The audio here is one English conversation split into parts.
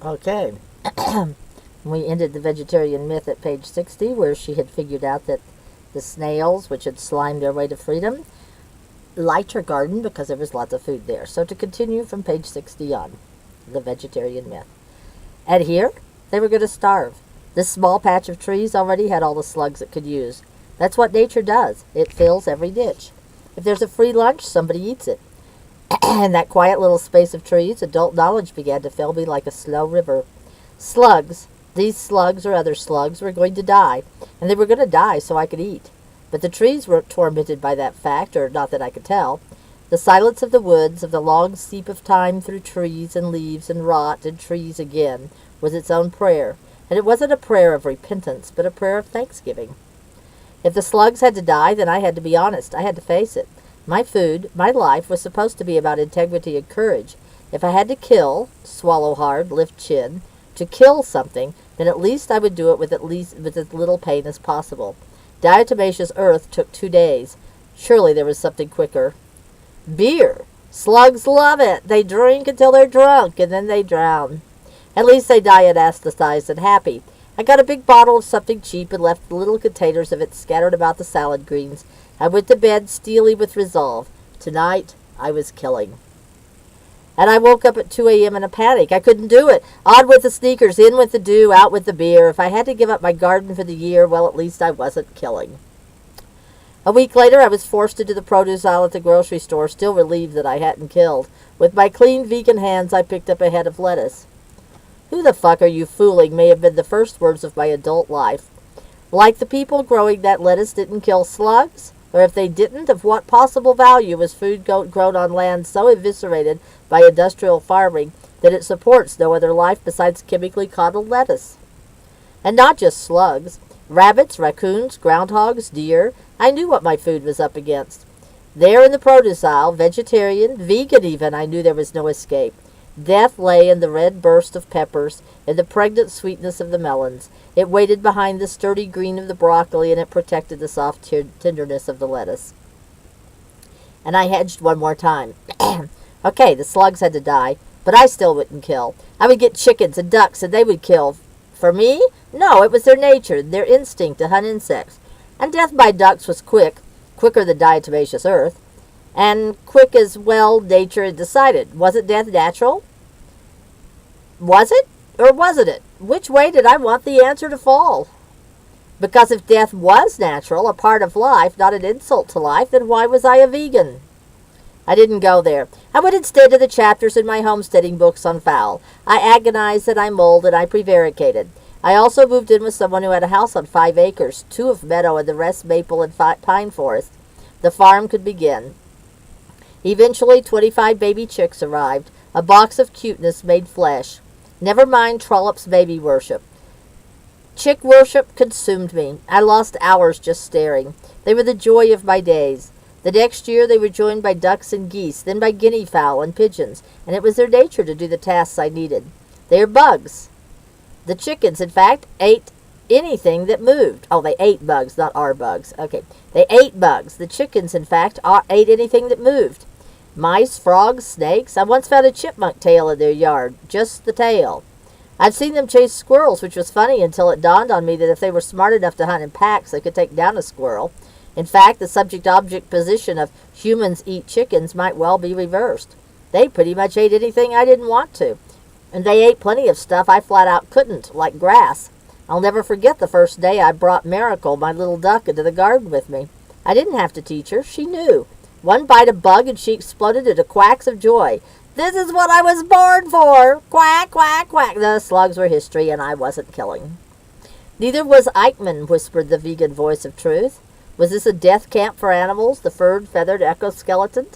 Okay. We ended the vegetarian myth at page 60, where she had figured out that the snails, which had slimed their way to freedom, liked her garden because there was lots of food there. So to continue from page 60 on, the vegetarian myth. And here, they were going to starve. This small patch of trees already had all the slugs it could use. That's what nature does. It fills every niche. If there's a free lunch, somebody eats it. In that quiet little space of trees, adult knowledge began to fill me like a slow river. Slugs, these slugs or other slugs, were going to die, and they were going to die so I could eat. But the trees weren't tormented by that fact, or not that I could tell. The silence of the woods, of the long seep of time through trees and leaves and rot and trees again, was its own prayer. And it wasn't a prayer of repentance, but a prayer of thanksgiving. If the slugs had to die, then I had to be honest. I had to face it. My food, my life, was supposed to be about integrity and courage. If I had to kill, swallow hard, lift chin, to kill something, then at least I would do it with as little pain as possible. Diatomaceous earth took 2 days. Surely there was something quicker. Beer. Slugs love it. They drink until they're drunk, and then they drown. At least they die anesthetized and happy. I got a big bottle of something cheap and left little containers of it scattered about the salad greens. I went to bed steely with resolve. Tonight, I was killing. And I woke up at 2 a.m. in a panic. I couldn't do it. On with the sneakers, in with the dew, out with the beer. If I had to give up my garden for the year, well, at least I wasn't killing. A week later, I was forced into the produce aisle at the grocery store, still relieved that I hadn't killed. With my clean vegan hands, I picked up a head of lettuce. "Who the fuck are you fooling?" may have been the first words of my adult life. Like the people growing that lettuce didn't kill slugs? Or if they didn't, of what possible value was food grown on land so eviscerated by industrial farming that it supports no other life besides chemically coddled lettuce? And not just slugs. Rabbits, raccoons, groundhogs, deer. I knew what my food was up against. There in the produce aisle, vegetarian, vegan even, I knew there was no escape. Death lay in the red burst of peppers, in the pregnant sweetness of the melons. It waited behind the sturdy green of the broccoli, and it protected the soft tenderness of the lettuce. And I hedged one more time. Okay, the slugs had to die, but I still wouldn't kill. I would get chickens and ducks, and they would kill. For me? No, it was their nature, their instinct to hunt insects. And death by ducks was quick, quicker than diatomaceous earth. And quick as well nature had decided. Wasn't death natural? Was it? Or wasn't it? Which way did I want the answer to fall? Because if death was natural, a part of life, not an insult to life, then why was I a vegan? I didn't go there. I went instead to the chapters in my homesteading books on fowl. I agonized and I mulled and I prevaricated. I also moved in with someone who had a house on 5 acres, 2 of meadow and the rest maple and pine forest. The farm could begin. Eventually, 25 baby chicks arrived, a box of cuteness made flesh. Never mind Trollop's baby worship. Chick worship consumed me. I lost hours just staring. They were the joy of my days. The next year they were joined by ducks and geese, then by guinea fowl and pigeons, and it was their nature to do the tasks I needed. They are bugs. The chickens, in fact, ate anything that moved. Oh, they ate bugs, not our bugs. Okay, they ate bugs. The chickens, in fact, ate anything that moved. Mice, frogs, snakes. I once found a chipmunk tail in their yard. Just the tail. I'd seen them chase squirrels, which was funny until it dawned on me that if they were smart enough to hunt in packs, they could take down a squirrel. In fact, the subject-object position of humans eat chickens might well be reversed. They pretty much ate anything I didn't want to. And they ate plenty of stuff I flat out couldn't, like grass. I'll never forget the first day I brought Miracle, my little duck, into the garden with me. I didn't have to teach her. She knew. One bite of bug and she exploded into quacks of joy. "This is what I was born for! Quack, quack, quack!" The slugs were history, and I wasn't killing. "Neither was Eichmann," whispered the vegan voice of truth. Was this a death camp for animals, the furred, feathered exoskeleton?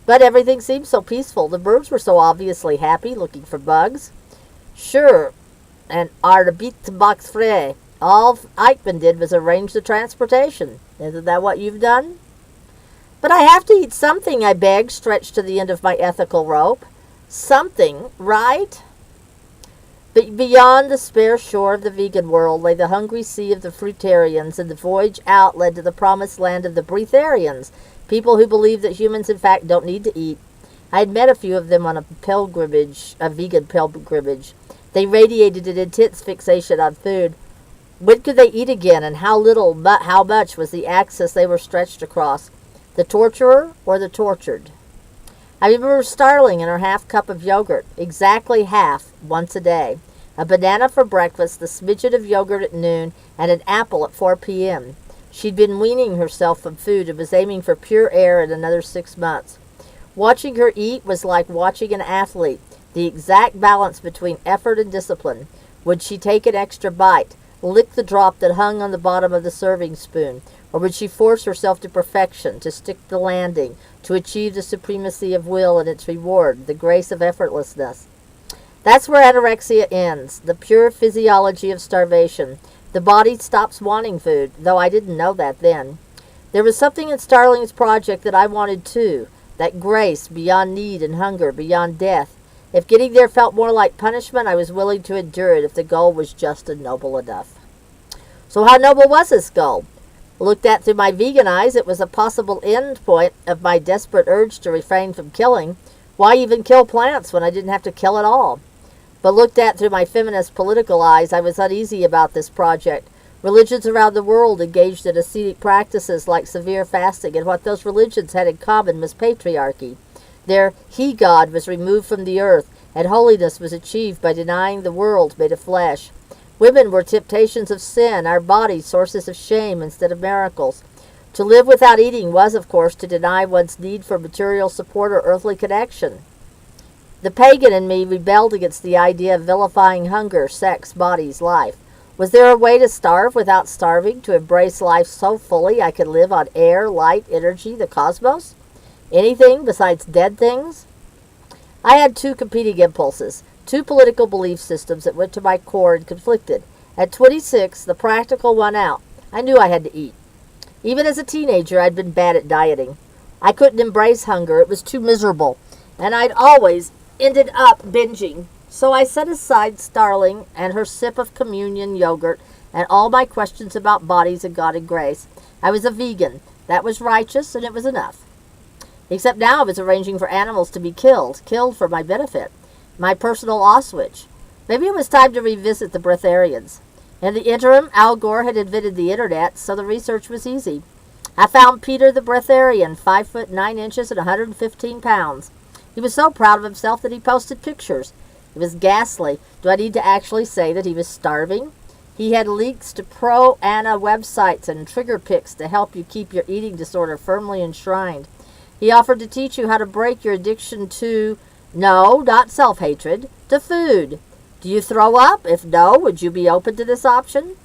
But everything seemed so peaceful. The birds were so obviously happy, looking for bugs. Sure, and Arbeit box frei. All Eichmann did was arrange the transportation. Isn't that what you've done? "But I have to eat something," I begged, stretched to the end of my ethical rope. "Something, right?" But beyond the spare shore of the vegan world lay the hungry sea of the fruitarians, and the voyage out led to the promised land of the breatharians, people who believe that humans in fact don't need to eat. I had met a few of them on a vegan pilgrimage. They radiated an intense fixation on food. When could they eat again, and how little, but how much was the axis they were stretched across? The torturer or the tortured? I remember Starling and her half cup of yogurt, exactly half, once a day. A banana for breakfast, the smidget of yogurt at noon, and an apple at 4 p.m. She'd been weaning herself from food and was aiming for pure air in another 6 months. Watching her eat was like watching an athlete, the exact balance between effort and discipline. Would she take an extra bite, lick the drop that hung on the bottom of the serving spoon, or would she force herself to perfection, to stick the landing, to achieve the supremacy of will and its reward, the grace of effortlessness? That's where anorexia ends, the pure physiology of starvation. The body stops wanting food, though I didn't know that then. There was something in Starling's project that I wanted too, that grace beyond need and hunger, beyond death. If getting there felt more like punishment, I was willing to endure it if the goal was just noble enough. So how noble was this goal? Looked at through my vegan eyes, it was a possible end point of my desperate urge to refrain from killing. Why even kill plants when I didn't have to kill at all? But looked at through my feminist political eyes, I was uneasy about this project. Religions around the world engaged in ascetic practices like severe fasting, and what those religions had in common was patriarchy. Their he-god was removed from the earth, and holiness was achieved by denying the world made of flesh. Women were temptations of sin, our bodies sources of shame instead of miracles. To live without eating was, of course, to deny one's need for material support or earthly connection. The pagan in me rebelled against the idea of vilifying hunger, sex, bodies, life. Was there a way to starve without starving, to embrace life so fully I could live on air, light, energy, the cosmos? Anything besides dead things? I had two competing impulses, two political belief systems that went to my core and conflicted. At 26, the practical won out. I knew I had to eat. Even as a teenager, I'd been bad at dieting. I couldn't embrace hunger. It was too miserable. And I'd always ended up binging. So I set aside Starling and her sip of communion yogurt and all my questions about bodies and God and grace. I was a vegan. That was righteous, and it was enough. Except now I was arranging for animals to be killed for my benefit. My personal Auschwitz. Maybe it was time to revisit the breatharians. In the interim, Al Gore had invented the internet, so the research was easy. I found Peter the breatharian, 5 foot 9 inches and 115 pounds. He was so proud of himself that he posted pictures. It was ghastly. Do I need to actually say that he was starving? He had links to pro-Ana websites and trigger pics to help you keep your eating disorder firmly enshrined. He offered to teach you how to break your addiction to, no, not self-hatred, to food. Do you throw up? If no, would you be open to this option?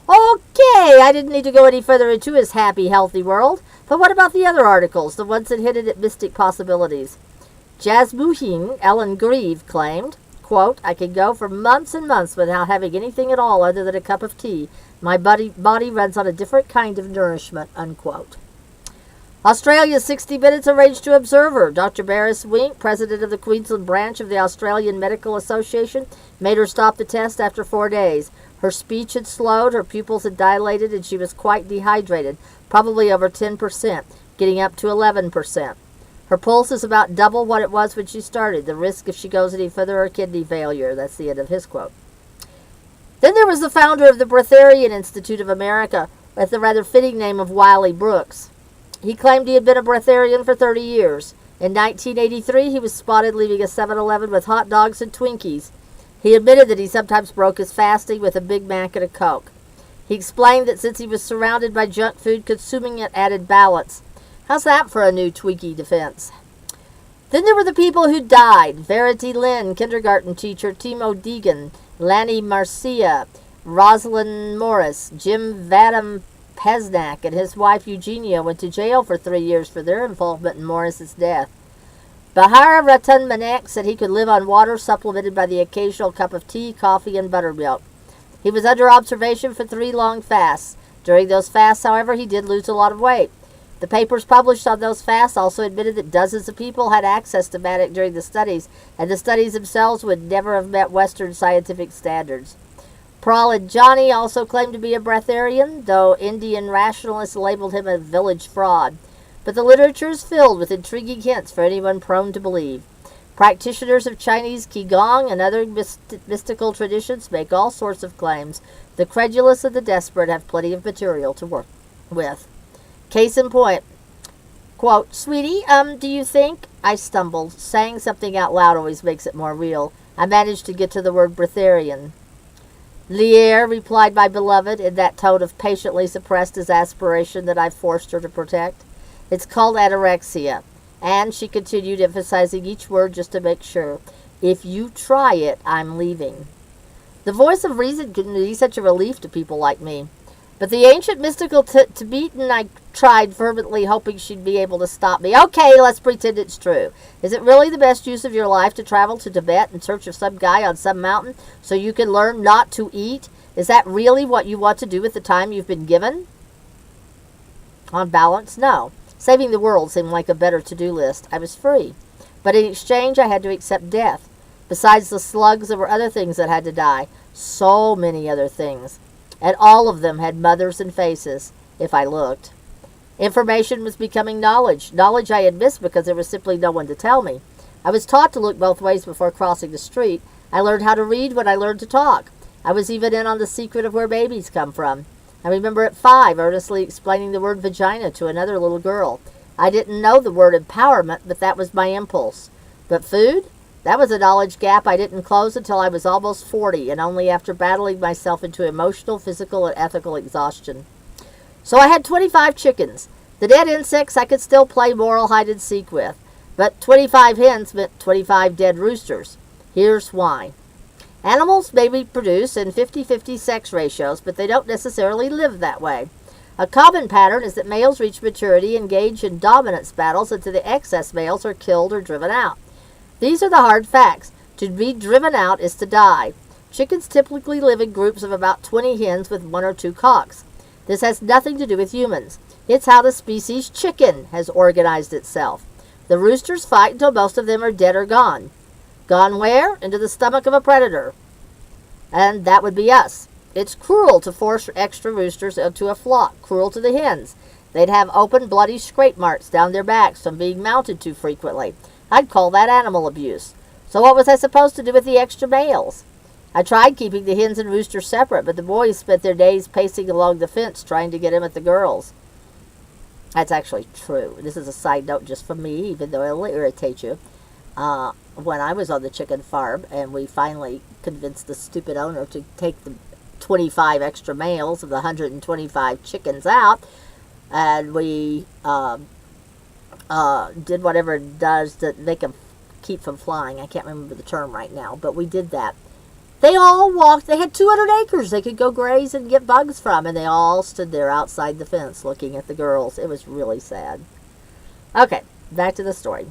Okay, I didn't need to go any further into his happy, healthy world. But what about the other articles, the ones that hinted at mystic possibilities? Jasmuheen Ellen Grieve claimed, quote, I could go for months and months without having anything at all other than a cup of tea. My body runs on a different kind of nourishment, unquote. Australia's 60 Minutes arranged to observe her. Dr. Barris Wink, president of the Queensland branch of the Australian Medical Association, made her stop the test after 4 days. Her speech had slowed, her pupils had dilated, and she was quite dehydrated, probably over 10%, getting up to 11%. Her pulse is about double what it was when she started. The risk if she goes any further are kidney failure. That's the end of his quote. Then there was the founder of the Breatharian Institute of America, with the rather fitting name of Wiley Brooks. He claimed he had been a breatharian for 30 years. In 1983, he was spotted leaving a 7-Eleven with hot dogs and Twinkies. He admitted that he sometimes broke his fasting with a Big Mac and a Coke. He explained that since he was surrounded by junk food, consuming it added balance. How's that for a new Twinkie defense? Then there were the people who died. Verity Lynn, kindergarten teacher Timo Deegan, Lanny Marcia, Rosalind Morris, Jim Vadam Pesnak, and his wife Eugenia went to jail for 3 years for their involvement in Morris's death. Bahara Ratan Manek said he could live on water supplemented by the occasional cup of tea, coffee, and buttermilk. He was under observation for 3 long fasts. During those fasts, however, he did lose a lot of weight. The papers published on those fasts also admitted that dozens of people had access to Manek during the studies, and the studies themselves would never have met Western scientific standards. Prahlad Jani also claimed to be a breatharian, though Indian rationalists labeled him a village fraud. But the literature is filled with intriguing hints for anyone prone to believe. Practitioners of Chinese Qigong and other mystical traditions make all sorts of claims. The credulous and the desperate have plenty of material to work with. Case in point, quote, "Sweetie, do you think?" I stumbled. Saying something out loud always makes it more real. I managed to get to the word breatharian. "Lier," replied my beloved, in that tone of patiently suppressed exasperation that I forced her to protect. "It's called anorexia." And she continued, emphasizing each word just to make sure. "If you try it, I'm leaving." The voice of reason can be such a relief to people like me. But the ancient mystical Tibetan, I tried fervently, hoping she'd be able to stop me. "Okay, let's pretend it's true. Is it really the best use of your life to travel to Tibet in search of some guy on some mountain so you can learn not to eat? Is that really what you want to do with the time you've been given?" On balance, no. Saving the world seemed like a better to-do list. I was free. But in exchange, I had to accept death. Besides the slugs, there were other things that had to die. So many other things. And all of them had mothers and faces, if I looked. Information was becoming knowledge. Knowledge I had missed because there was simply no one to tell me. I was taught to look both ways before crossing the street. I learned how to read when I learned to talk. I was even in on the secret of where babies come from. I remember at 5 earnestly explaining the word vagina to another little girl. I didn't know the word empowerment, but that was my impulse. But food? That was a knowledge gap I didn't close until I was almost 40, and only after battling myself into emotional, physical, and ethical exhaustion. So I had 25 chickens. The dead insects I could still play moral hide-and-seek with, but 25 hens meant 25 dead roosters. Here's why. Animals may reproduce in 50-50 sex ratios, but they don't necessarily live that way. A common pattern is that males reach maturity, engage in dominance battles until the excess males are killed or driven out. These are the hard facts. To be driven out is to die. Chickens typically live in groups of about 20 hens with 1 or 2 cocks. This has nothing to do with humans. It's how the species chicken has organized itself. The roosters fight until most of them are dead or gone. Gone where? Into the stomach of a predator. And that would be us. It's cruel to force extra roosters into a flock. Cruel to the hens. They'd have open, bloody scrape marks down their backs from being mounted too frequently. I'd call that animal abuse. So what was I supposed to do with the extra males? I tried keeping the hens and roosters separate, but the boys spent their days pacing along the fence trying to get in at the girls. That's actually true. This is a side note just for me, even though it'll irritate you. When I was on the chicken farm and we finally convinced the stupid owner to take the 25 extra males of the 125 chickens out, and we did whatever it does to make them keep from flying. I can't remember the term right now, but we did that. They all walked. They had 200 acres they could go graze and get bugs from, and they all stood there outside the fence looking at the girls. It was really sad. Okay, back to the story.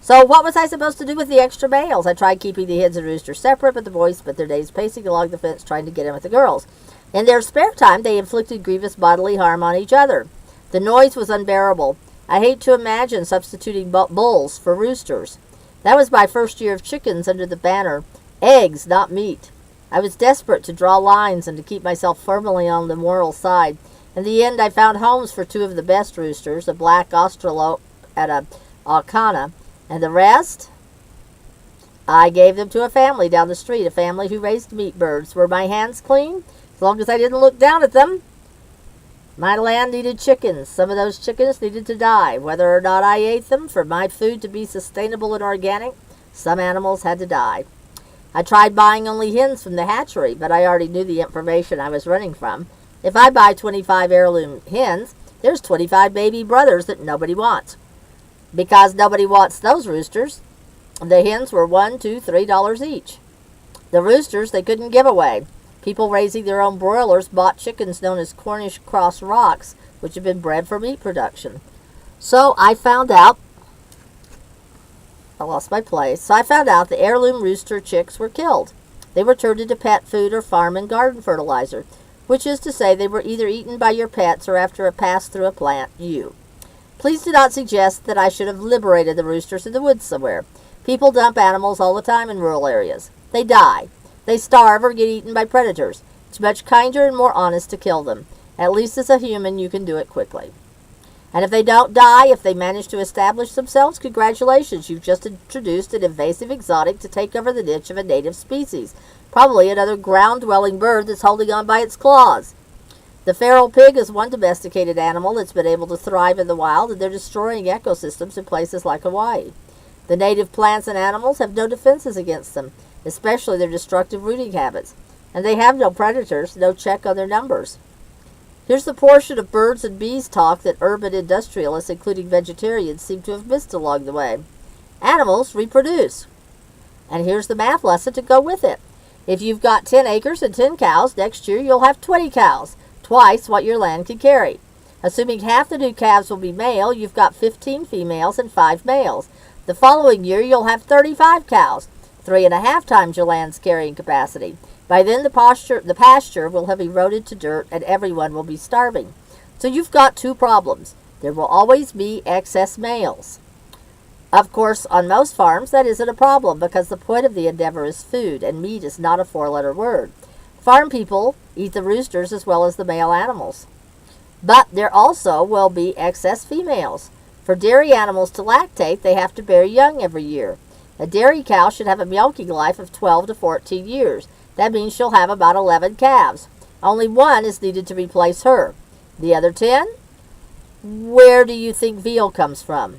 So what was I supposed to do with the extra males? I tried keeping the hens and roosters separate, but the boys spent their days pacing along the fence trying to get in with the girls. In their spare time, they inflicted grievous bodily harm on each other. The noise was unbearable. I hate to imagine substituting bulls for roosters. That was my first year of chickens under the banner, eggs, not meat. I was desperate to draw lines and to keep myself firmly on the moral side. In the end, I found homes for 2 of the best roosters, a black Australope and a Aucana, and the rest, I gave them to a family down the street, a family who raised meat birds. Were my hands clean? As long as I didn't look down at them. My land needed chickens. Some of those chickens needed to die. Whether or not I ate them, for my food to be sustainable and organic, some animals had to die. I tried buying only hens from the hatchery, but I already knew the information I was running from. If I buy 25 heirloom hens, there's 25 baby brothers that nobody wants. Because nobody wants those roosters, the hens were $1, $2, $3 each. The roosters they couldn't give away. People raising their own broilers bought chickens known as Cornish cross rocks, which had been bred for meat production. So I found out, I lost my place, so I found out the heirloom rooster chicks were killed. They were turned into pet food or farm and garden fertilizer, which is to say they were either eaten by your pets or after a pass through a plant, you. Please do not suggest that I should have liberated the roosters in the woods somewhere. People dump animals all the time in rural areas. They die. They starve or get eaten by predators. It's much kinder and more honest to kill them. At least as a human, you can do it quickly. And if they don't die, if they manage to establish themselves, congratulations, you've just introduced an invasive exotic to take over the niche of a native species. Probably another ground-dwelling bird that's holding on by its claws. The feral pig is one domesticated animal that's been able to thrive in the wild, and they're destroying ecosystems in places like Hawaii. The native plants and animals have no defenses against them, especially their destructive rooting habits. And they have no predators, no check on their numbers. Here's the portion of birds and bees talk that urban industrialists, including vegetarians, seem to have missed along the way. Animals reproduce. And here's the math lesson to go with it. If you've got 10 acres and 10 cows, next year you'll have 20 cows, twice what your land can carry. Assuming half the new calves will be male, you've got 15 females and 5 males. The following year you'll have 35 cows, 3.5 times your land's carrying capacity. By then, the pasture will have eroded to dirt and everyone will be starving. So you've got two problems. There will always be excess males. Of course, on most farms, that isn't a problem because the point of the endeavor is food, and meat is not a 4-letter word. Farm people eat the roosters as well as the male animals. But there also will be excess females. For dairy animals to lactate, they have to bear young every year. A dairy cow should have a milking life of 12 to 14 years. That means she'll have about 11 calves. Only one is needed to replace her. The other 10? Where do you think veal comes from?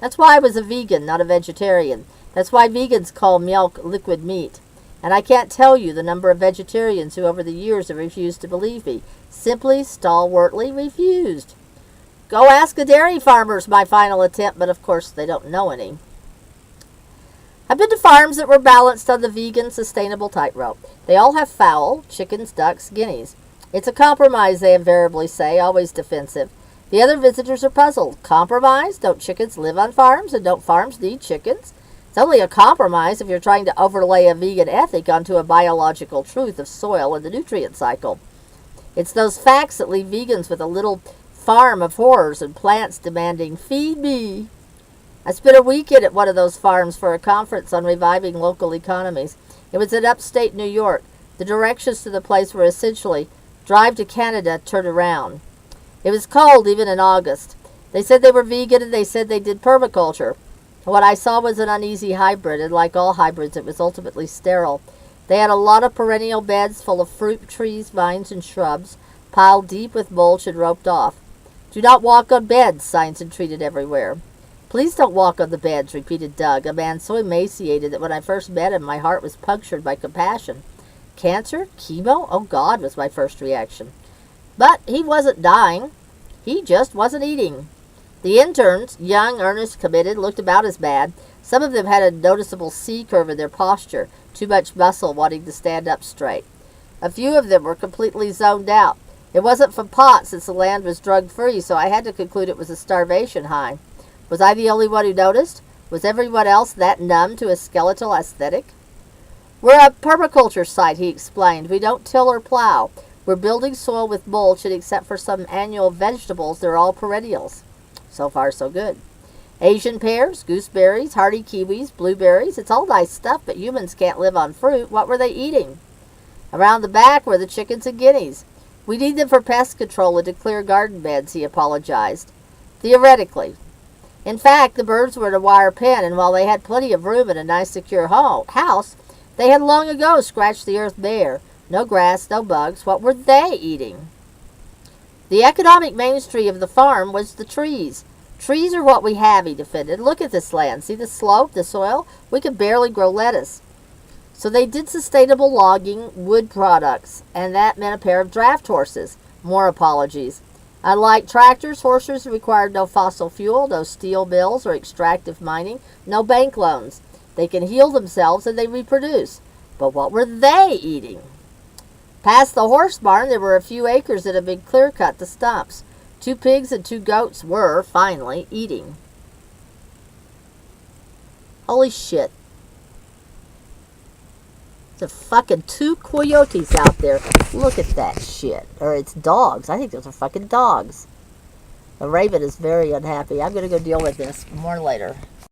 That's why I was a vegan, not a vegetarian. That's why vegans call milk liquid meat. And I can't tell you the number of vegetarians who over the years have refused to believe me. Simply, stalwartly refused. Go ask the dairy farmers, my final attempt, but of course they don't know any. I've been to farms that were balanced on the vegan, sustainable tightrope. They all have fowl, chickens, ducks, guineas. It's a compromise, they invariably say, always defensive. The other visitors are puzzled. Compromise? Don't chickens live on farms, and don't farms need chickens? It's only a compromise if you're trying to overlay a vegan ethic onto a biological truth of soil and the nutrient cycle. It's those facts that leave vegans with a little farm of horrors and plants demanding, feed me. I spent a weekend at one of those farms for a conference on reviving local economies. It was in upstate New York. The directions to the place were essentially, drive to Canada, turn around. It was cold even in August. They said they were vegan and they said they did permaculture. What I saw was an uneasy hybrid, and like all hybrids, it was ultimately sterile. They had a lot of perennial beds full of fruit trees, vines, and shrubs, piled deep with mulch and roped off. Do not walk on beds, signs entreated everywhere. Please don't walk on the beds, repeated Doug, a man so emaciated that when I first met him, my heart was punctured by compassion. Cancer? Chemo? Oh, God, was my first reaction. But he wasn't dying. He just wasn't eating. The interns, young, earnest, committed, looked about as bad. Some of them had a noticeable C-curve in their posture, too much muscle wanting to stand up straight. A few of them were completely zoned out. It wasn't from pot since the land was drug-free, so I had to conclude it was a starvation high. Was I the only one who noticed? Was everyone else that numb to a skeletal aesthetic? We're a permaculture site, he explained. We don't till or plow. We're building soil with mulch, and except for some annual vegetables, they're all perennials. So far, so good. Asian pears, gooseberries, hardy kiwis, blueberries. It's all nice stuff, but humans can't live on fruit. What were they eating? Around the back were the chickens and guineas. We need them for pest control and to clear garden beds, he apologized. Theoretically. In fact, the birds were in a wire pen, and while they had plenty of room and a nice secure house, they had long ago scratched the earth bare. No grass, no bugs. What were they eating? The economic mainstay of the farm was the trees. Trees are what we have, he defended. Look at this land. See the slope, the soil? We could barely grow lettuce. So they did sustainable logging, wood products, and that meant a pair of draft horses. More apologies. Unlike tractors, horses required no fossil fuel, no steel mills or extractive mining, no bank loans. They can heal themselves and they reproduce. But what were they eating? Past the horse barn, there were a few acres that had been clear-cut to stumps. 2 pigs and 2 goats were, finally, eating. Holy shit. There's fucking 2 coyotes out there. Look at that shit. Or it's dogs. I think those are fucking dogs. The raven is very unhappy. I'm going to go deal with this more later.